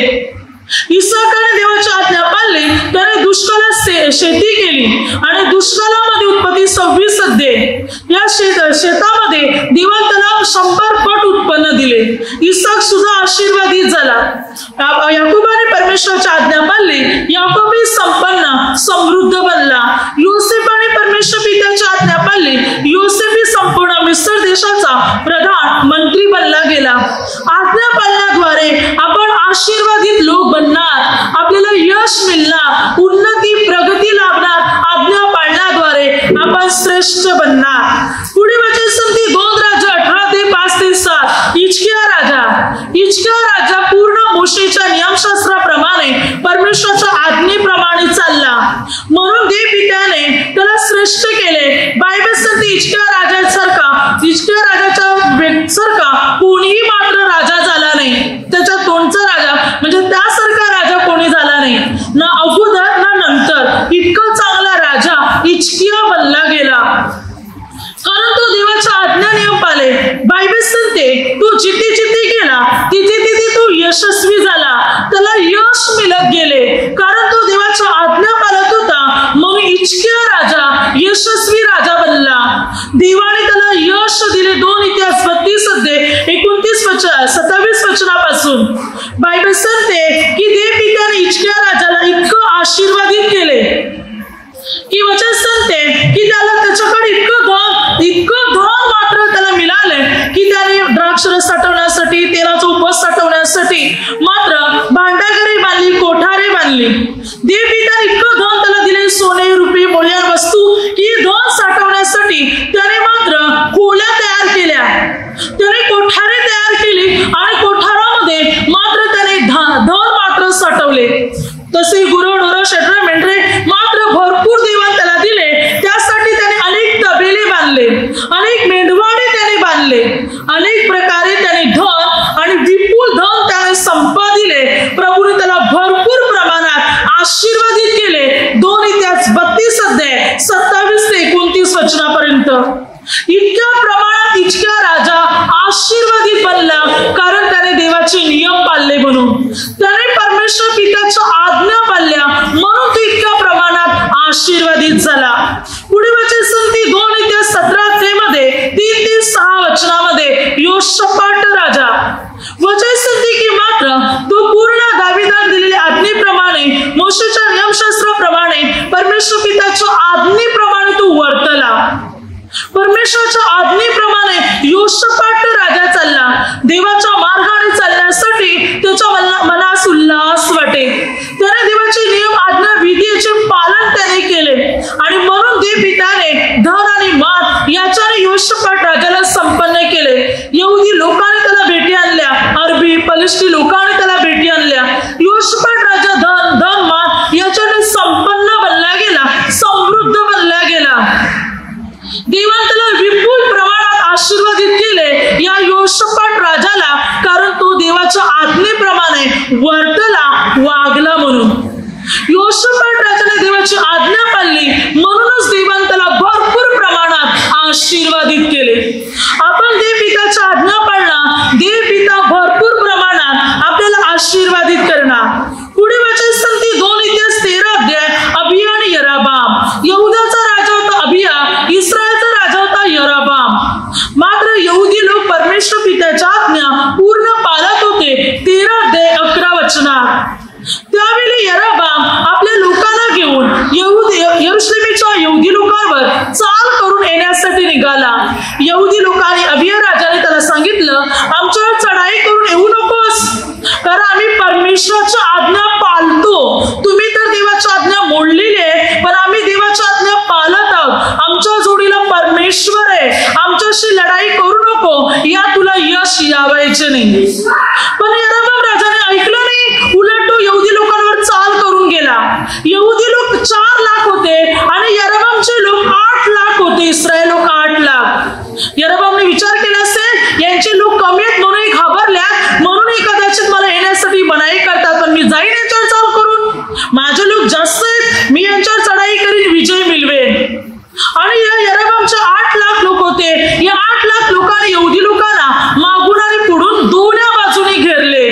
इसहाकाने देवाची आज्ञा पाळली, त्याने दुष्काळात शेती केली आणि दुष्काळामध्ये उत्पत्ती 26 अध्याय या शेतामध्ये देवाने त्याला 100 पट उत्पन्न दिले। इसहाक सुद्धा आशीर्वादित झाला। याकोबाने परमेश्वराची आज्ञा पाळली, याकोबही संपन्न समृद्ध बनला। योसेफाने परमेश्वर पित्याची आज्ञा पाळली, योसेफही संपूर्ण मिस्र देशाचा प्रधान मंत्री बनला गेला। आज्ञा पाळण्याद्वारे आपण आशीर्वादित लोक बनणार, आपल्याला यश मिळणार, उन्नती प्रगती लाभणार। आज्ञा पाळण्याद्वारे आपण श्रेष्ठ बनणार। पुढे वचन सांगते 2 राजा 18:5-7 हिजकिया राजा हिजकिया राजा पूर्ण मोशेच्या नियमशास्त्राप्रमाणे परमेश्वराच्या आज्ञेप्रमाणे चालला, म्हणून देव पित्याने त्याला श्रेष्ठ केले. बायबल सांगते हिजकिया राजाच्या कोणीही मात्र राजा झाला नाही. त्याच्या तोंडचा राजा म्हणजे त्यासारखा राजा कोणी झाला नाही, ना अगोदर ना नंतर. इतका चांगला राजा हिजकिया बनला गेला, कारण तो देवाच्या आज्ञा नियम पाळले. बायबल सांगते तो जिथे जिथे गेला तिथे तिथे तो यशस्वी झाला, त्याला यश मिळत गेले, कारण तो देवाच्या आज्ञा पाळत होता. म्हणून हिजकिया राजा यशस्वी राजा बनला. देवाने त्याला यश दिले. 2 इतिहास 32:29-27 वचनापासून बायबल सांगते की देव पित्याने हिजकिया राजाला इतकं आशीर्वादित केले की वचन सांगते की त्याला त्याच्याकडे इतकं धन मात्र त्याला मिळाले की त्याने द्राक्षरस साठवण्यासाठी, तेलाचा उपवास साठवण्यासाठी मात्र भांडागरे बांधली, कोठारे बांधली. देव पित्याने इतकं धन त्याला दिले, सोने रुपये मौल्यवान वस्तू, की धन साठवण्यासाठी त्याने मात्र खोल्या तयार केल्या, त्याने कोठारे तयार केली आणि कोठारामध्ये मात्र त्याने धन मात्र साठवले. तसे गुरढोरं, शेळ्या, मेंढरे मात्र भरपूर देवाने त्याला दिले. त्यासाठी त्याने अनेक तबेले बांधले, अनेक मेंढवाडे त्याने बांधले, अनेक प्रकारे त्याने धन आणि विपुल धन त्याने संपादिले. प्रभूने त्याला भरपूर प्रमाणात आशीर्वादित केले. 2 इतिहास 32:27-29 वचनापर्यंत इतक्या प्रमाणात हिजकिया राजा आशीर्वादित बनला, कारण त्याने देवाचे नियम पाळले, म्हणून त्याने परमेश्वर पित्याच्या आज्ञा पाळल्या, म्हणून तो इतक्या प्रमाणात आशीर्वादित झाला. पुढे वचन सांगते 2 इतिहास 17 3 ते 6 वचनामध्ये योशाफाट राजा वचन सांगते की मात्र तो पूर्ण दाविदाने दिलेल्या आज्ञेप्रमाणे, मोशेच्या नियमशास्त्राप्रमाणे, परमेश्वर पित्याच्या आज्ञेप्रमाणे तो वर्तला. परमेश्वराच्या आज्ञेप्रमाणे योशाफाट राजा चालला. देवाच्या मार्गाने चालण्यासाठी त्याच्या मनास उल्हास वाटे. त्याने देवाचे नियम, आज्ञा, विधीचे पालन त्याने केले आणि म्हणून देव पित्याने धन आणि मान याच्याने योशाफाट राजाला संपन्न केले. यहुदी लोकांनी त्याला भेटी आणल्या, अरबी पलिष्टी लोकांनी त्याला भेटी आणल्या. योशाफाट राजा धन मान याच्याने संपन्न बनला गेला, समृद्ध बनला गेला. देवाने त्याला विपुल प्रमाणात आशीर्वादित केले या योशाफाट राजाला, कारण तो देवाच्या आज्ञेप्रमाणे वर्तला, वागला. म्हणून योशाफाट राजाने देवाची आज्ञा पाळली, म्हणूनच देवाने त्याला भरपूर प्रमाणात आशीर्वादित केले. आपण देव पित्याच्या आज्ञा पाळणार, देव पिता भरपूर प्रमाणात आपल्याला आशीर्वादित करणार. पुढे वचन सांगते 2 इतिहास 13 अबिया आणि यरोबाम. यहुदाचा राजा होता अबिया, इस्रायलचा राजा होता यरोबाम. मात्र यहुदी लोक परमेश्वर पित्याच्या आज्ञा पूर्ण पाळत होते. 13-11 वचनात त्यावेळी यरोबाम आपल्या लोकांना घेऊन यरूशलेमच्या यहुदी लोकांवर चाल करून येण्यासाठी निघाला. यहुदी लोकांनी अबिया राजाने त्याला सांगितलं, आमच्यावर चढाई करून येऊ नकोस, कारण आम्ही परमेश्वराची आज्ञा पाळतो. तुम्ही तर देवाची आज्ञा मोडलेली आहे, पण आम्ही देवाची आज्ञा पाळत आहोत. आमच्या जोडीला परमेश्वर आहे, आमच्याशी लढाई करू नको, या तुला यश यावायचे नाही. पण यरोबाम राजाने ऐकलं नाही, उलट तो यहुदी लोकांवर चाल करून गेला. यहुदी लोक 4 लाख होते आणि यरोबामचे लोक 8 लाख होते. इस्रायल लोक 8 लाख. यरोबामने विचार केला असेल, यांचे लोक कमी आहेत म्हणून घाबरल्या, म्हणून कदाचित मला येण्यासाठी मनाई करतात, पण मी जाईन यांच्यावर चाल करून. माझे लोक जास्त आहेत, मी यांच्यावर चढाई करीन, विजय मिळवेन. आणि या यरोबामचे 8 लाख लोक होते. या 8 लाख लोकांनी यहुदी लोकांना मागून आणि पुढून दोन्ही बाजूने घेरले.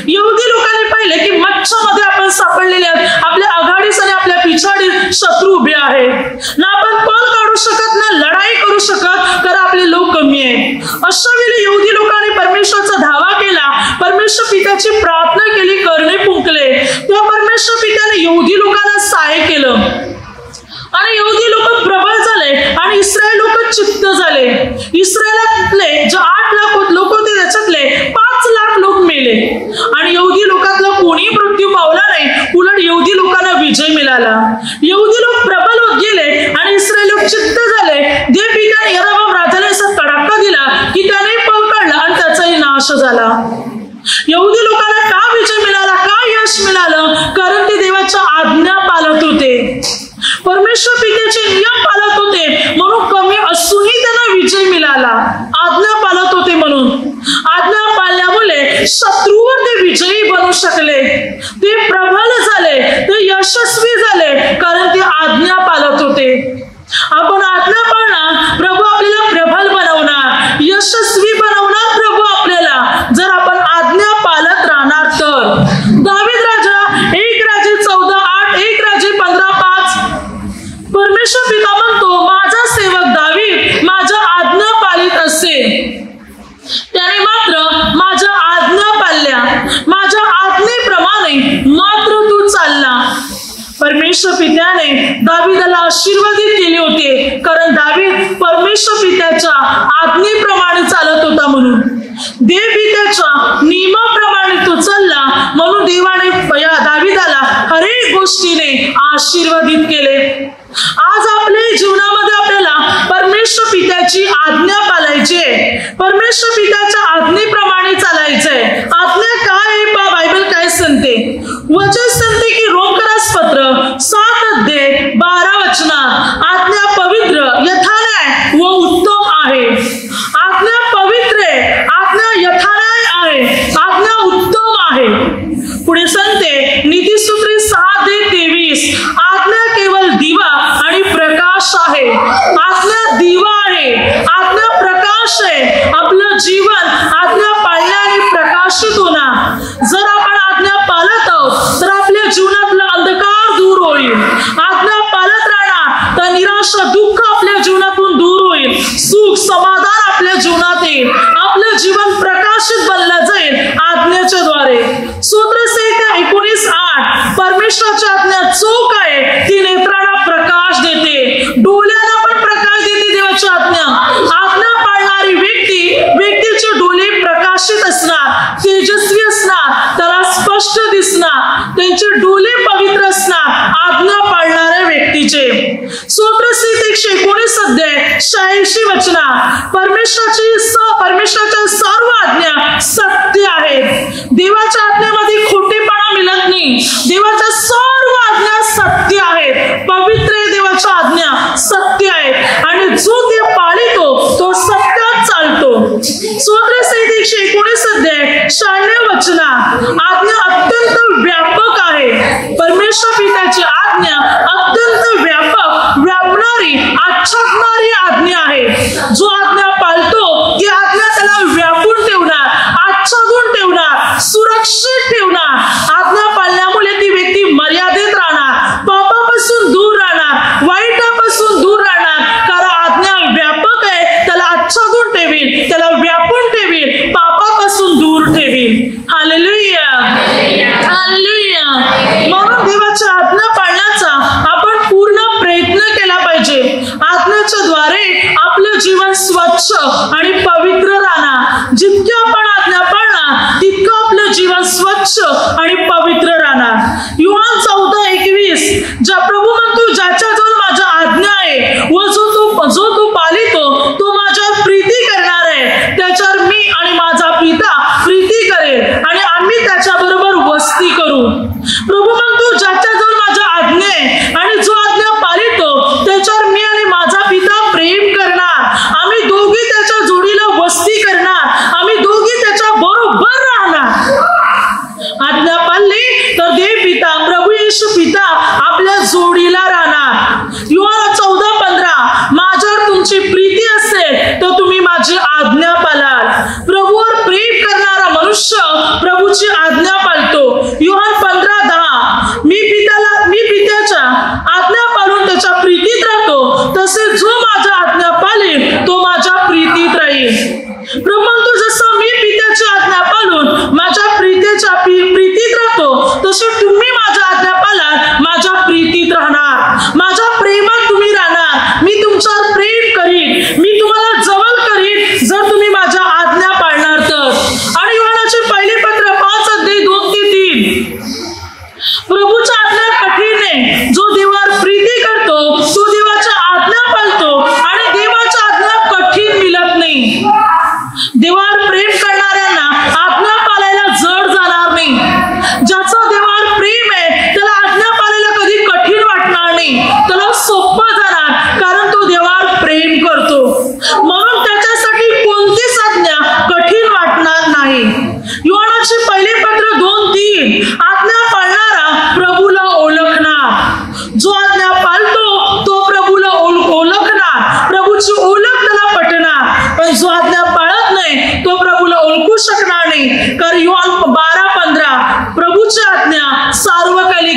यहुदी लोकांनी पाहिले की मच्छमध्ये आपण सापडलेले आहोत, आपल्या आघाडीस आणि आपल्या पिछाडी शत्रू उभे आहेत. ना आपण पळ काढू शकत, ना लढाई करू शकत, कारण आपले लोक कमी आहेत. अशा वेळी यहुदी लोकांनी परमेश्वराचा धावा केला, परमेश्वर पित्याची प्रार्थना केली, करणे फुंकले. तेव्हा परमेश्वर पित्याने यहुदी लोकांना सहाय्य केलं आणि यहुदी लोक प्रबळ झाले आणि इस्रायल लोक चित्त झाले. इस्रायलातले जे 8 लाख लोक होते त्याच्यातले 5 लाख लोक मेले आणि यहुदी लोकातला कोणी मृत्यू पावला नाही, उलट यहुदी लोकांना विजय मिळाला. यहुदी लोक प्रबल होत गेले आणि इस्रायल लोक चित्त झाले. देव पित्याने यरोबाम राजाला असा तडाखा दिला की त्याने पळ काढला आणि त्याचाही नाश झाला. शत्रूवर ते विजयी बनू शकले, ते प्रबल झाले, ते यशस्वी झाले, कारण ते आज्ञा पाळत होते. आपण आज्ञा पाळणार, प्रभू आपल्याला प्रबल बनवणार, यशस्वी बनवणार प्रभू आपल्याला, जर आपण आज्ञा पाळत राहणार तर. दावीद राजा 1 राजे 14:8, 1 राजे 15:5, परमेश्वर पिता म्हणतो, माझा सेवक दावीद माझ्या आज्ञा पाळीत असे, त्याने मात्र माझ्या आज्ञा पाळल्या, माझ्या आज्ञेप्रमाणे मात्र तू चालला. परमेश्वर पित्याने दावीदाला आशीर्वादित केले होते, कारण दावीद परमेश्वर पित्याच्या आज्ञेप्रमाणे चालत होता. म्हणून देव पित्याच्या नियमाप्रमाणे तो चालला, म्हणून देवाने दावीदाला हरेक गोष्टीने आशीर्वादित केले. आज आपल्या जीवनामध्ये आपल्याला परमेश्वर पित्याची आज्ञा पाळायची आहे, परमेश्वर पित्याच्या आज्ञेप्रमाणे चालायचंय. आज्ञा काय आहे? बायबल काय सांगते? वचन सांगते की रोमकरास पत्र 7:12 आज्ञा पवित्र, यथान्याय व उत्तम आहे. आज्ञा पवित्र आहे, आज्ञा यथान्याय आहे, आज्ञा उत्तम आहे. पुढे सांगते नीतिसूत्रे 6:23 आज्ञा केवळ दिवा आणि प्रकाश आहे. आज्ञा दिवा आहे, आज्ञा प्रकाश आहे. आपलं जीवन आज्ञा पाळल्याने प्रकाशित होणार. जर आपण आज्ञा पाळत आहोत तर आपल्या जीवनातला अंधकार दूर होईल. आज्ञा पाळत राहणार तर निराशा, दुःख आपल्या जीवनातून दूर होईल. सुख, समाधान आपल्या जीवनात येईल. आपलं जीवन प्रकाशित बनलं जाईल आज्ञेच्या द्वारे. सूत्रसंहिता 19:8 परमेश्वराची आज्ञा चोख आहे, ती नेत्रांना प्रकाश देते, डोळ्यांना पण प्रकाश देते. देवाची आज्ञा, आज्ञा पाळणारी व्यक्तीचे डोळे प्रकाशित असणार, तेजस्वी असणार, त्याला स्पष्ट दिसणार, त्यांचे डोळे पवित्र असणार आज्ञा पाळणाऱ्या व्यक्तीचे. सूत्रसंहिता 119:86 परमेश्वराच्या सर्व आज्ञा सत्य आहेत. देवाच्या आज्ञेमध्ये खोटेपणा मिळत नाही. देवाच्या सर्व आज्ञा सत्य आहेत, पवित्र आहे. देवाच्या आज्ञा सत्य आहेत आणि जो ते पाळतो तो सत्यात चालतो. सूत्रसंहिता 119:96 आज्ञा अत्यंत व्यापक आहे. परमेश्वर पित्याची आज्ञा अत्यंत व्यापक, व्यापणारी, आच्छादणारी आज्ञा आहे. जो आज्ञा पाळतो ती आज्ञा त्याला व्यापून ठेवणार, आच्छादून ठेवणार, सुरक्षित ठेवणार. आज्ञा पाळल्यामुळे ती व्यक्ती मर्यादित राहणार, पापापासून दूर राहणार, वाईटापासून दूर राहणार, कारण आज्ञा व्यापक आहे. त्याला आच्छादून ठेवील, त्याला व्यापून ठेवील, पापापासून दूर ठेवील. Hallelujah, hallelujah. म्हणून देवाच्या आज्ञा पाळण्याचा आपण पूर्ण प्रयत्न केला पाहिजे. आज्ञेच्या द्वारे आपलं जीवन स्वच्छ आणि पवित्र राहणार. जितक्या आपण आज्ञा पाळणार तितकं आपलं जीवन स्वच्छ आणि पवित्र राहणार. योहान 14:21 ज्या प्रभू म्हणतो, ज्याच्याजवळ माझ्या आज्ञा आहे व जो तो पालितो तो माझ्यावर प्रीती करणार आहे, त्याच्यावर मी आणि माझा पिता प्रीती करेल आणि आम्ही त्याच्याबरोबर वस्ती करू. प्रभू म्हणतो, ज्याच्याजवळ माझ्या आज्ञा आहे आणि जो आज्ञा पालितो त्याच्यावर मी आणि माझा पिता प्रेम करणार. आम्ही दोघी त्याच्या जोडी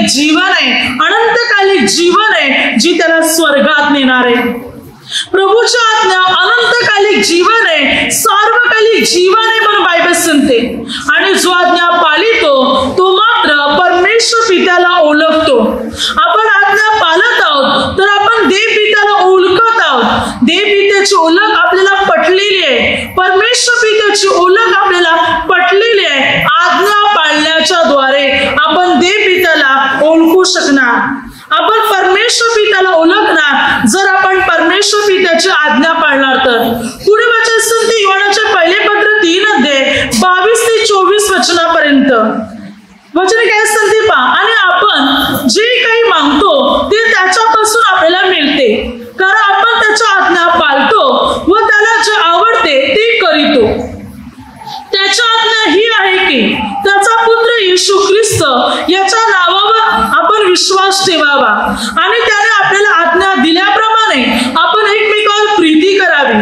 जीवन आहे, अनंतकालिक जीवन आहे, जी त्याला स्वर्गात नेणार आहे. प्रभूच्या आज्ञा अनंतकालिक जीवन आहे, सार्वकालिक जीवन आहे म्हणून बायबल सांगते. आणि जो आज्ञा पाळतो तो मात्र परमेश्वर पित्याला ओळखतो. आपण आज्ञा पाळत आहोत तर आपण देव पित्याला ओळखत आहोत. देव पित्याची ओळख आपल्याला पटलेली आहे, परमेश्वर पित्याची ओळख आपल्याला पटलेली आहे. आज्ञा पाळण्याच्या द्वारे आपण देव पित्याला ओळखू शकणार. आपण परमेश्वर पित्याला ओळखणार जर आपण परमेश्वर पित्याची आज्ञा पाळणार तर. पुढे वचन सांगते योहानाचे पहिले पत्र 3 अध्याय 22 ते 24 वचनापर्यंत. वचन काय सांगते पहा, आणि आपण जे काही मागतो ते त्याच्यापासून आपल्याला मिळते, कारण आपण त्याच्या आज्ञा पाळतो व त्याला जे आवडते ते करीतो. त्याची आज्ञा ही आहे की त्याचा पुत्र येशू ख्रिस्त याच्या नावावर आपण विश्वास ठेवावा आणि त्याने आपल्याला आज्ञा दिल्याप्रमाणे आपण एकमेकांवर प्रीती करावी.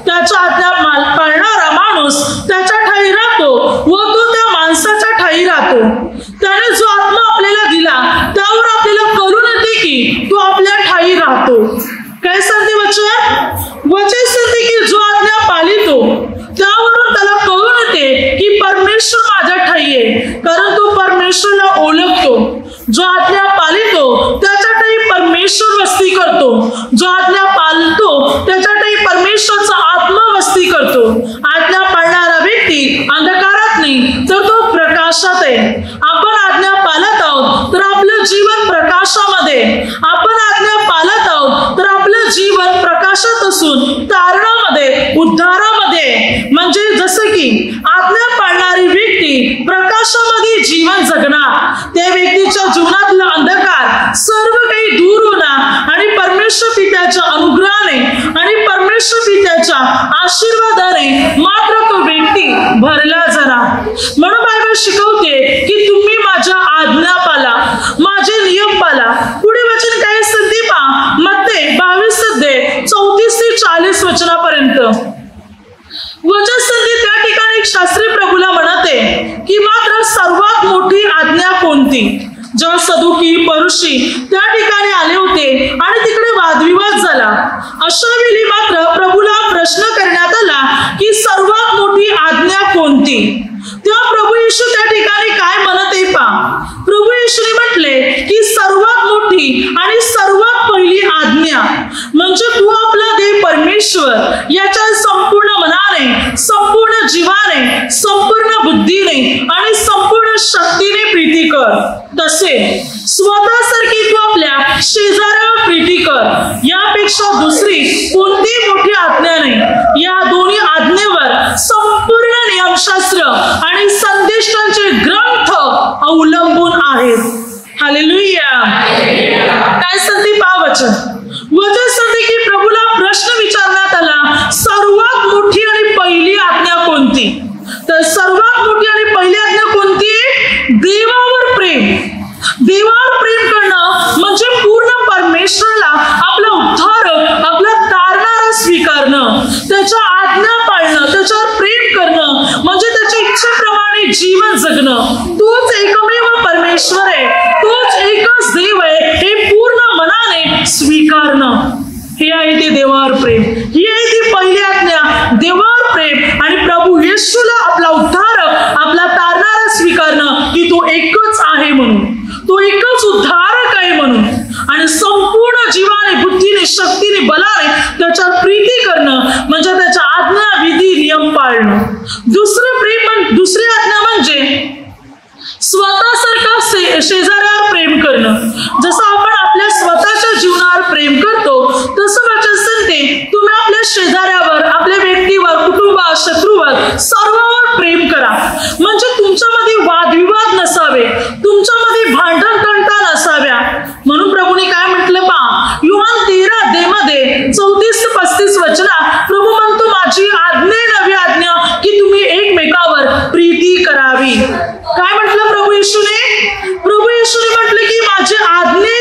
त्याच्या आज्ञा पाळणारा माणूस त्याच्या ठाई राहतो व तो त्या माणसाच्या ठाई राहतो. त्याने जो आत्मा आपल्याला दिला त्यावर आपल्याला कळून येते की तो आपल्या ठाई राहतो. काय सांगते वचन सांगते की जो आज्ञा पाळतो त्यावरून त्याला कळून येते की परमेश्वर माझ्या ठाई आहे, कारण तो परमेश्वरला ओळखतो. जो आज्ञा पाळतो त्याच्या ठाई परमेश्वर वस्ती करतो. जो आज्ञा पाळतो त्याच्या ठाई परमेश्वरचा आत्मा वस्ती करतो. आज्ञा पाळणारा व्यक्ती अंधकारात नाही तर तो प्रकाशात आहे. आपण आज्ञा पाळत आहोत तर आपलं जीवन प्रकाशामध्ये. आपण आज्ञा पाळत आहोत तर आपलं जीवन प्रकाशात असून तारणामध्ये, उद्धारामध्ये. म्हणजे जसं की आज्ञा पाळणारी व्यक्ती प्रकाशामध्ये जीवन जगणार. त्या व्यक्तीच्या जीवनातला अंधकार सर्व काही दूर होणार आणि परमेश्वर पित्याच्या अनुग्रहाने आणि परमेश्वर पित्याच्या आशीर्वादाने मात्र तो व्यक्ती भरला जाणार. म्हणून बायबल शिकवते की तुम्ही माझ्या आज्ञा पाळा, माझे नियम पाळा. पुढे वचन काय सांगते पहा, मत्ते 22 अध्याय 34 ते 40 वचनापर्यंत. वचन सांगते त्या ठिकाणी एक शास्त्री प्रभूला म्हणते की मात्र सर्वात मोठी आज्ञा कोणती. जेव्हा सदुकी परुषी त्या ठिकाणी आले होते आणि तिकडे वादविवाद झाला, अशा वेळी मात्र प्रभूला प्रश्न करण्यात आला की सर्वात मोठी आज्ञा कोणती. तेव्हा प्रभू येशू त्या ठिकाणी काय म्हणत आहे पहा. प्रभू येशूने म्हटले की सर्वात मोठी आणि सर्वात पहिली आज्ञा म्हणजे तू आपला देव परमेश्वर याच्या संपूर्ण मनाने, संपूर्ण जीवाने, संपूर्ण बुद्धीने आणि संपूर्ण शक्तीने प्रीती कर. तसे स्वतःसारखी तू आपल्या शेजाऱ्यावर प्रीती कर. यापेक्षा दुसरी कोणती मोठी आज्ञा नाही. या दोन्ही आज्ञेवर संपूर्ण नियमशास्त्र आणि संदेशांचे ग्रंथ अवलंबून आहेत. हालेलुया. काय सांगते पहा वचन. वचन सांगते की प्रभूला प्रश्न विचारण्यात आला, सर्वात मोठी आणि पहिली आज्ञा कोणती. तर सर्वात मोठी आणि पहिली आज्ञा कोणती. देवावर प्रेम. देवावर प्रेम करणं म्हणजे पूर्ण परमेश्वराला आपला उद्धारक, आपला तारणारा स्वीकारणं. त्याच्या आज्ञा पाळणं, त्याच्यावर प्रेम करणं म्हणजे त्याच्या इच्छेप्रमाणे जीवन जगणं. तोच एकमेव परमेश्वर आहे, तोच एकच देव आहे हे पूर्ण मनाने स्वीकारणं. हे आहे ते देवावर प्रेम. ही आहे ती पहिली आज्ञा, देवावर प्रेम आणि प्रभू येशूला आपला उद्धारक, आपला तारणारा स्वीकारणं की तो एकच आहे म्हणून, तो एकच उद्धारक आहे म्हणून. आणि संपूर्ण जीवाने, बुद्धीने, शक्तीने, बलाने त्याच्यावर प्रीती करणं म्हणजे त्याच्या आज्ञा, विधी, नियम पाळणं. दुसरी आज्ञा म्हणजे स्वतःसारखा शेजाऱ्यावर प्रेम करणं. जसं आपण आपल्या स्वतःच्या जीवनावर प्रेम करतो तसं वचन सांगते तुम्ही आपल्या शेजाऱ्यावर, आपल्या व्यक्तीवर, कुटुंबावर, शत्रूवर, सर्वांवर प्रेम करा. म्हणजे तुमच्यामध्ये वादविवाद नसावे, तुमच्यामध्ये भांडण तंटा नसाव्या. म्हणून प्रभूने काय म्हटलं पहा, योहान 13 अध्यायामध्ये 34 ते 35 वचनात प्रभू म्हणतो माझी आज्ञा नवी आज्ञा की तुम्ही एकमेकावर प्रीती करावी. काय म्हटलं प्रभू येशूने? प्रभू येशूने म्हटलं की माझी आज्ञा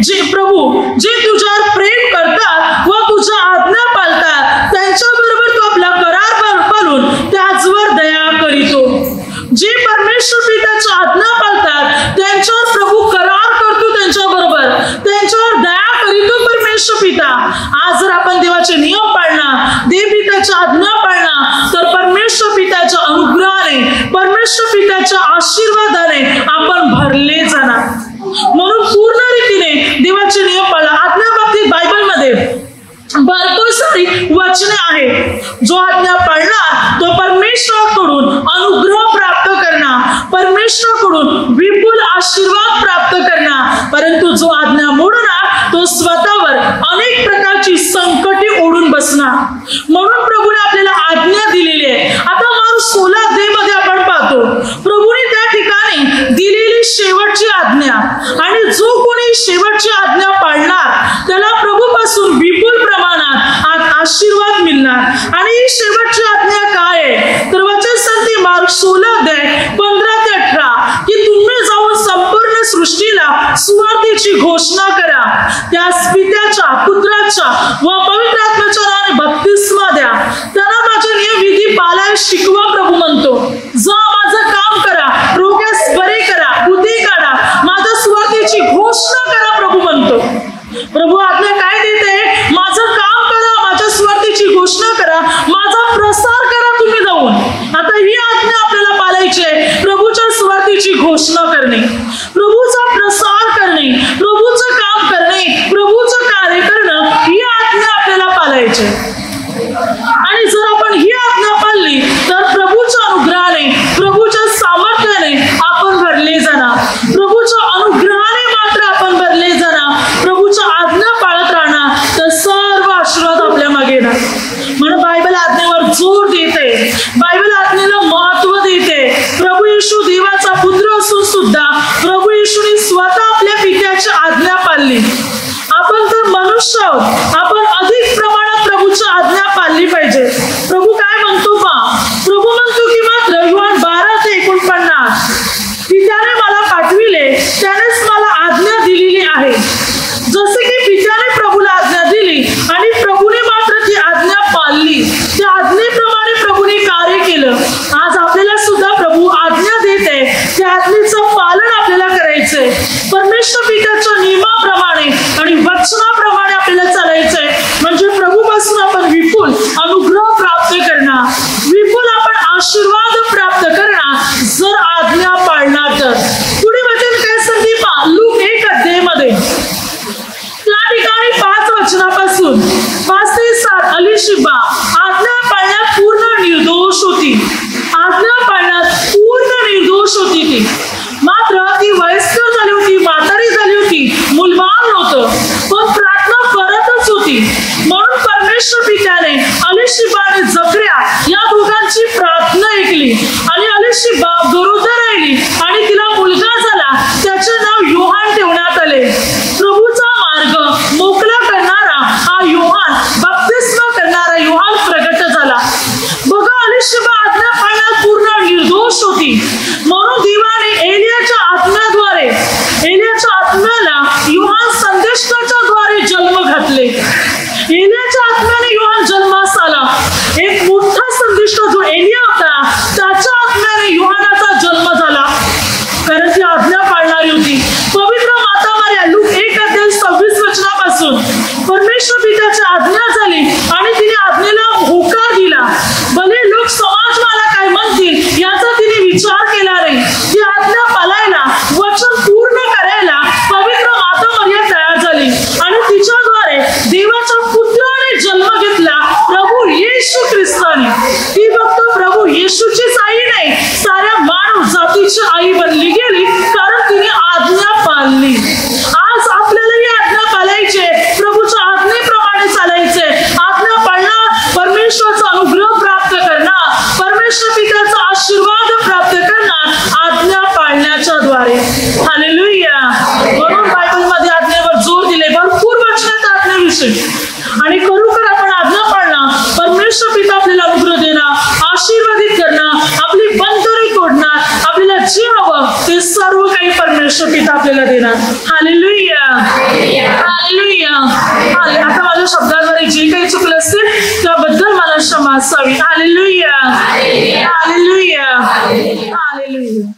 जे तुझ्यावर प्रेम करतात व तुझ्या आज्ञा पाळतात त्यांच्याबरोबर तो आपला करार पाळून त्याचवर दया करीतो. जे परमेश्वर पित्याच्या आज्ञा पाळतात त्यांच्यावर प्रभू करार करतो, त्यांच्यावर दया करीतो परमेश्वर पिता. आज जर आपण देवाचे नियम पाळणार, देव पित्याच्या आज्ञा पाळणार, तर परमेश्वर पित्याच्या अनुग्रहाने, परमेश्वर पित्याच्या आशीर्वादाने आपण भरले जाणार. म्हणून पूर्ण रीतीने देवाचे नियम पाळा. आज्ञा बाबतीत बायबलमध्ये भरपूर सारी वचने आहेत. जो आज्ञा पाळणार तो परमेश्वराकडून अनुग्रह प्राप्त करणार, परमेश्वराकडून विपुल आशीर्वाद प्राप्त करणार. परंतु जो आज्ञा मोडणार तो स्वतःवर अनेक प्रकारची संकटे ओढून बसणार. म्हणून प्रभूने आपल्याला आज्ञा दिलेली आहे. आता माणूस 16 अध्यायामध्ये आपण पाहतो प्रभूने त्या ठिकाणी दिलेली शेवटची आज्ञा, आणि जो कोणी शेवटची आज्ञा पाळणार त्याला प्रभूपासून विपुल प्रमाणात आशीर्वाद मिळणार. आणि ही शेवटची आज्ञा काय आहे तर वचन सांगते मार्क 16 अध्याय 15 ते 18 की तुम्ही जाऊन संपूर्ण सृष्टीला सुवार्तेची घोषणा करा. त्यास पित्याच्या, पुत्राच्या व पवित्र आत्म्याच्या नावाने बप्तिस्मा द्या. त्यांना माझे नियम विधी पाळायला शिकवा. प्रभू म्हणतो जा माझं काम करा, रोग्यास बरे करा, भूते काढा, माझ्या सुवार्तेची घोषणा करा. प्रभू म्हणतो. प्रभू आज्ञा काय देते? माझं काम करा, माझ्या सुवार्तेची घोषणा करा, माझा प्रसार करा तुम्ही जाऊन. आता ही आज्ञा आपल्याला पाळायची आहे. प्रभूच्या सुवार्तेची घोषणा करणे, प्रभूचा प्रसार करणे, प्रभूचं काम करणे, प्रभूचं कार्य करणं, ही आज्ञा आपल्याला पाळायची आहे. आणि जर आपण ही आज्ञा पाळली तर प्रभूच्या अनुग्रहाने, प्रभूच्या सामर्थ्याने आपण भरले जाणार. प्रभूच्या अनुग्रहाने मात्र आपण भरले जाणार. प्रभूच्या आज्ञा पाळत राहणार तर सर्व आशीर्वाद आपल्या मागे येणार. म्हणून बायबल आज्ञेवर जोर देते, बायबल आज्ञेला महत्व देते. प्रभू येशू देवाचा पुत्र असून सुद्धा प्रभू येशूने स्वतः आपल्या पित्याची आज्ञा पाळली. आपण तर मनुष्य आहोत, आपण अधिक प्रमाणात प्रभूची आज्ञा पाळली पाहिजे. प्रभू काय म्हणतो पहा, प्रभू म्हणतो की मात्र योहान 12 ते 49 पित्याने मला पाठविले त्यानेच मला आज्ञा दिलेली आहे. जसे की पित्याने प्रभूला आज्ञा दिली आणि प्रभूने मात्र ती आज्ञा पाळली, त्या आज्ञेप्रमाणे प्रभूने कार्य केलं. आज आपल्याला सुद्धा प्रभू आज्ञा देते, त्या आज्ञेचं पालन आपल्याला करायचंय. परमेश्वर पित्याच्या नियमाप्रमाणे आणि वचनाप्रमाणे आपल्याला चालायचंय. म्हणजे प्रभूपासून आपण विपुल अनुग्रह प्राप्त करणार, विपुल आपण आशीर्वाद प्राप्त करणार जर आज्ञा पाळणार तर. पुढे वचन काय सांगते पहा, लूक 1 अध्यायामध्ये त्या ठिकाणी 5 वचनापासून 5 ते 7 अलीशिबा आज्ञा पाळण्यात पूर्ण निर्दोष होती. आज्ञा पाळण्यात पूर्ण निर्दोष होती ती. मात्र ती वयस्कर झाली होती, म्हातारी झाली होती, मुलबाळ नव्हतं, पण प्रार्थना करतच होती. म्हणून परमेश्वर पित्याने अलीशिबा आणि जकर्या या दोघांची प्रार्थना ऐकली आणि अलीशिबा गरोदर राहिली आणि तिला मुलगा झाला. त्याचे नाव योहान ठेवण्यात आले. प्रभूचा मार्ग मोकळा करणारा हा योहान, बप्तिस्मा करणारा योहान प्रगट झाला. बघा, अलीशिबा आज्ञा पाळण्यात पूर्ण निर्दोष होती. म्हणून देवाने एलियाच्या आत्म्याद्वारे, एलियाच्या आत्म्याला योहान संदेशकाच्या द्वारे जन्म घातले. एलियाच्या आत्म्याने योहान जन्मास आला. एक मोठा संदेष्टा जो एलिया होता त्याच्या आत्म्याने योहानाचा जन्म झाला, कारण ती आज्ञा पाळणारी होती. पवित्र माता मरिया लूक 1 अध्याय 26 वचनापासून परमेश्वर पित्याची आज्ञा झाली आणि तिने आज्ञेला होकार दिला. भले लोक समाज मला काय म्हणतील याचा तिने विचार केला नाही. ती आज्ञा पाळायला, वचन पूर्ण करायला पवित्र माता मरिया तयार झाली आणि तिच्याद्वारे देवाच्या पुत्राने जन्म घेतला, प्रभू येशू ख्रिस्ताने. ती फक्त प्रभू येशूचीच आई नाही, साऱ्या मानव जातीची आई बनली गेली, कारण तिने आज्ञा पाळली. आज आपल्याला ही आज्ञा पाळायची, प्रभूच्या आज्ञेप्रमाणे चालायचे. आज्ञा पाळणार, परमेश्वराचा अनुग्रह प्राप्त करणार, परमेश्वर पित्याचा आशीर्वाद प्राप्त करणार आज्ञा पाळण्याच्या द्वारे. हालेलुया. म्हणून बायबलमध्ये आज्ञेवर जोर दिले, भरपूर वचनात आज्ञेविषयी. आणि खरोखर आपण आज्ञा पाळणार, परमेश्वर पिता आपल्याला अनुग्रह देणार, आशीर्वादित करणार, आपली बंधने तोडणार, आपल्याला जे हवं ते सर्व काही परमेश्वर परमेश्वर पिता आपल्याला देणार. Hallelujah, hallelujah. आता माझ्या शब्दाद्वारे जे काही चुकलं असेल त्याबद्दल मला क्षमा असावी. Hallelujah, hallelujah, hallelujah.